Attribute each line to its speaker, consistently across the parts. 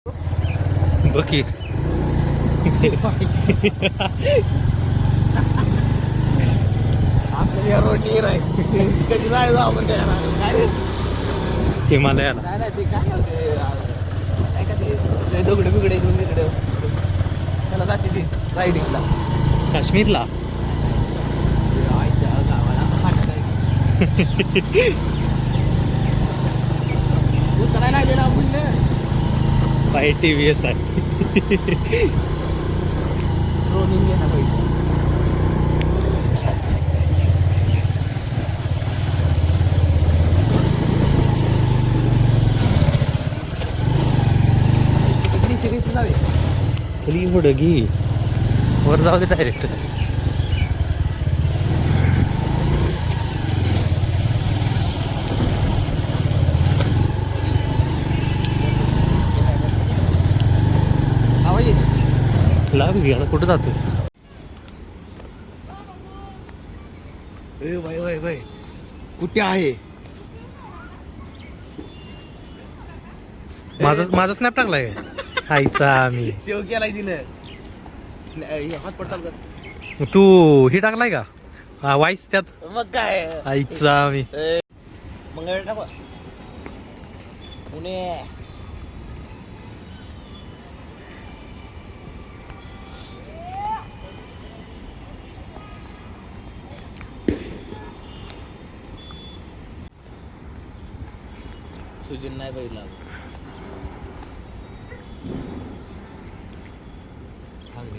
Speaker 1: बकी
Speaker 2: आपल्या रोड नीर आहे कधी जायचं आपण त्याला काय रे?
Speaker 1: हिमालयाला
Speaker 2: नाही नाही ते काय काय का ते दगड बिगडे दोन तिकडे त्याला जाते ती रायडिंगला
Speaker 1: काश्मीरला.
Speaker 2: आईच्या गावाला फाटत आहे उतरायला लागले ना आपण
Speaker 1: बाय TVS आहे.
Speaker 2: रोनिंग घे ना पाहिजे जावे
Speaker 1: खाली पुढं घे वर जाऊ दे डायरेक्ट.
Speaker 2: आवाज येते
Speaker 1: लाग घ्या कुठं जातो.
Speaker 2: ए भाई भाई भाई कुठे आहे
Speaker 1: माझा स्नॅप टाकलाय आईचा मी.
Speaker 2: सेव केलाय तिनं हात पडताल कर
Speaker 1: तू ही टाकलाय का वाईस त्यात
Speaker 2: मग काय
Speaker 1: आईचा मी.
Speaker 2: मंगळ टाक पुणे सुजन नाही बघितला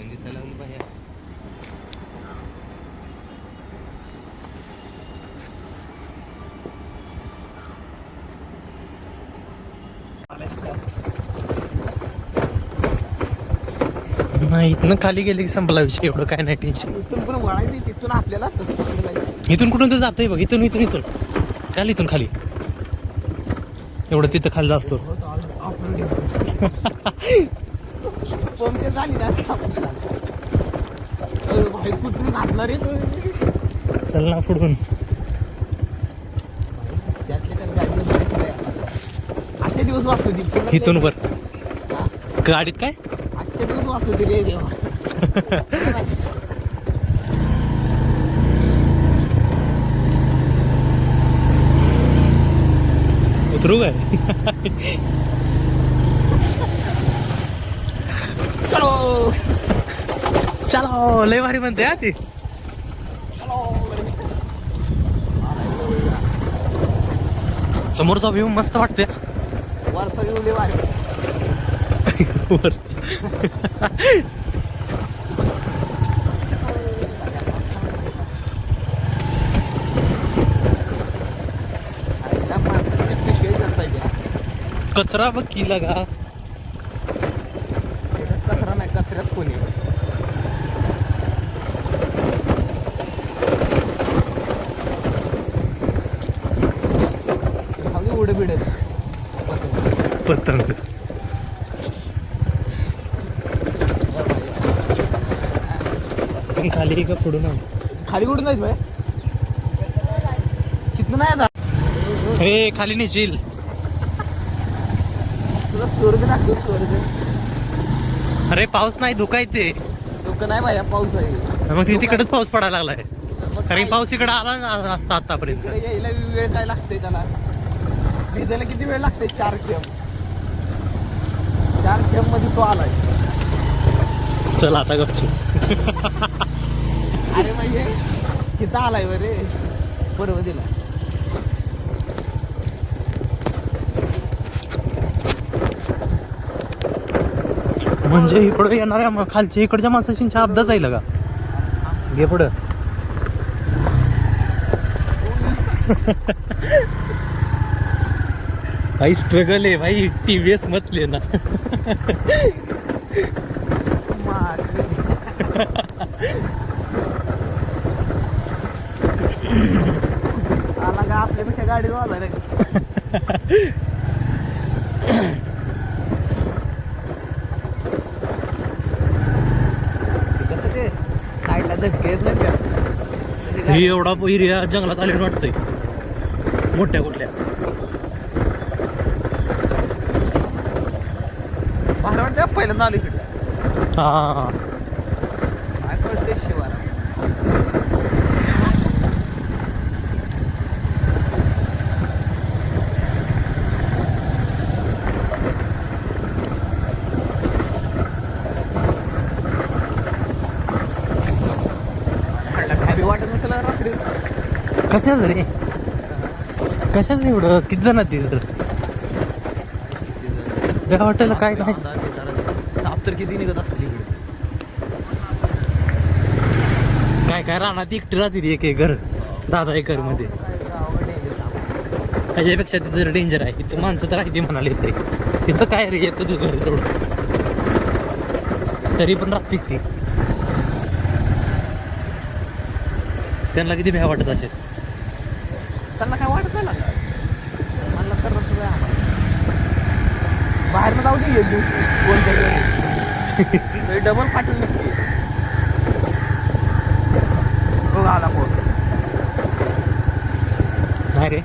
Speaker 2: दिसायला लागली पाहिजे
Speaker 1: नाही इथनं खाली गेले की संपला विषय. एवढं काय नाही टेन्शन.
Speaker 2: इथून पण वळायचं तिथून आपल्याला तसं पकडलं जायचं.
Speaker 1: इथून कुठून तर जातंय बघ. इथून इथून इथून चाल इथून खाली. एवढं तिथं खाली असतो.
Speaker 2: पंप झाली ना भाई कुठून घातला रे तू
Speaker 1: चल ना पुढून.
Speaker 2: आजचे दिवस वाचतो ती
Speaker 1: इथून वर गाडीत काय
Speaker 2: आजचे दिवस वाचतो ती रे देवा
Speaker 1: उतरू काय.
Speaker 2: चलो
Speaker 1: चलो लय भारी म्हणते हा ती. समोरचा व्ह्यू मस्त वाटते.
Speaker 2: वरचा येऊ लय भारी
Speaker 1: वर
Speaker 2: आईला माणसाने पिशवी जात पाहिजे
Speaker 1: कचरा बघ की लगा.
Speaker 2: कचरा नाही कचऱ्यात कोणी उडे बिडे
Speaker 1: पतंग तुम्ही खाली का पुढून
Speaker 2: खाली कुठून जायचं भाई तिथून नाही आता
Speaker 1: हे खाली नेशील.
Speaker 2: तुला स्वर्ग दाखव स्वर्ग.
Speaker 1: अरे पाऊस नाही धुका येते.
Speaker 2: डोकं नाही भाई पाऊस आहे
Speaker 1: मग तिकडेच पाऊस पडायला लागलाय.
Speaker 2: मग
Speaker 1: कारण
Speaker 2: काय?
Speaker 1: पाऊस इकडे आला असता आतापर्यंत.
Speaker 2: इकडे यायला वेळ काय लागतंय त्याला भिजायला किती वेळ लागतंय 4 थेंब मध्ये तो आलाय.
Speaker 1: चल आता गपची.
Speaker 2: अरे म्हणजे किती आलाय बरे बरोबर दिला.
Speaker 1: म्हणजे इकडे येणाऱ्या खालच्या इकडच्या माणसाची अपदा जाईल का. घे पुढं. भाई स्ट्रगल आहे भाई. TVS मत लेना.
Speaker 2: आला का आपल्यापेक्षा गाडी वाजायला कसं ते साईडला धक्के येत नाही का
Speaker 1: ही एवढा एरिया जंगलात आले वाटतंय मोठ्या कुठल्या.
Speaker 2: बाहेर वाटतं पहिल्यांदा आलो इकडे
Speaker 1: हा
Speaker 2: काय कळते शिवाला काय वाटत नसेल रात्री
Speaker 1: कशाच रे कशाच एवढं किती जण तिथं त्या हॉटेलला काय नाही
Speaker 2: साप तर किती निघत असतील इकडे
Speaker 1: काय काय राहणार एकटी राहते ती एक एकर 10 एकर मध्ये त्याच्यापेक्षा तिथं डेंजर आहे तिथं माणसं तर आहे ती म्हणाले तरी तिथं काय रे येतच घर तेवढं तरी पण राहते ती त्यांना किती भ्या वाटत असेल
Speaker 2: त्यांना काय वाटत नाही लागलं म्हणलं तर सुद्धा आम्हाला बाहेर जाऊ दे एक दिवशी कोणत्या डबल पाठवून नक्की बघ आला फोन
Speaker 1: नाही रे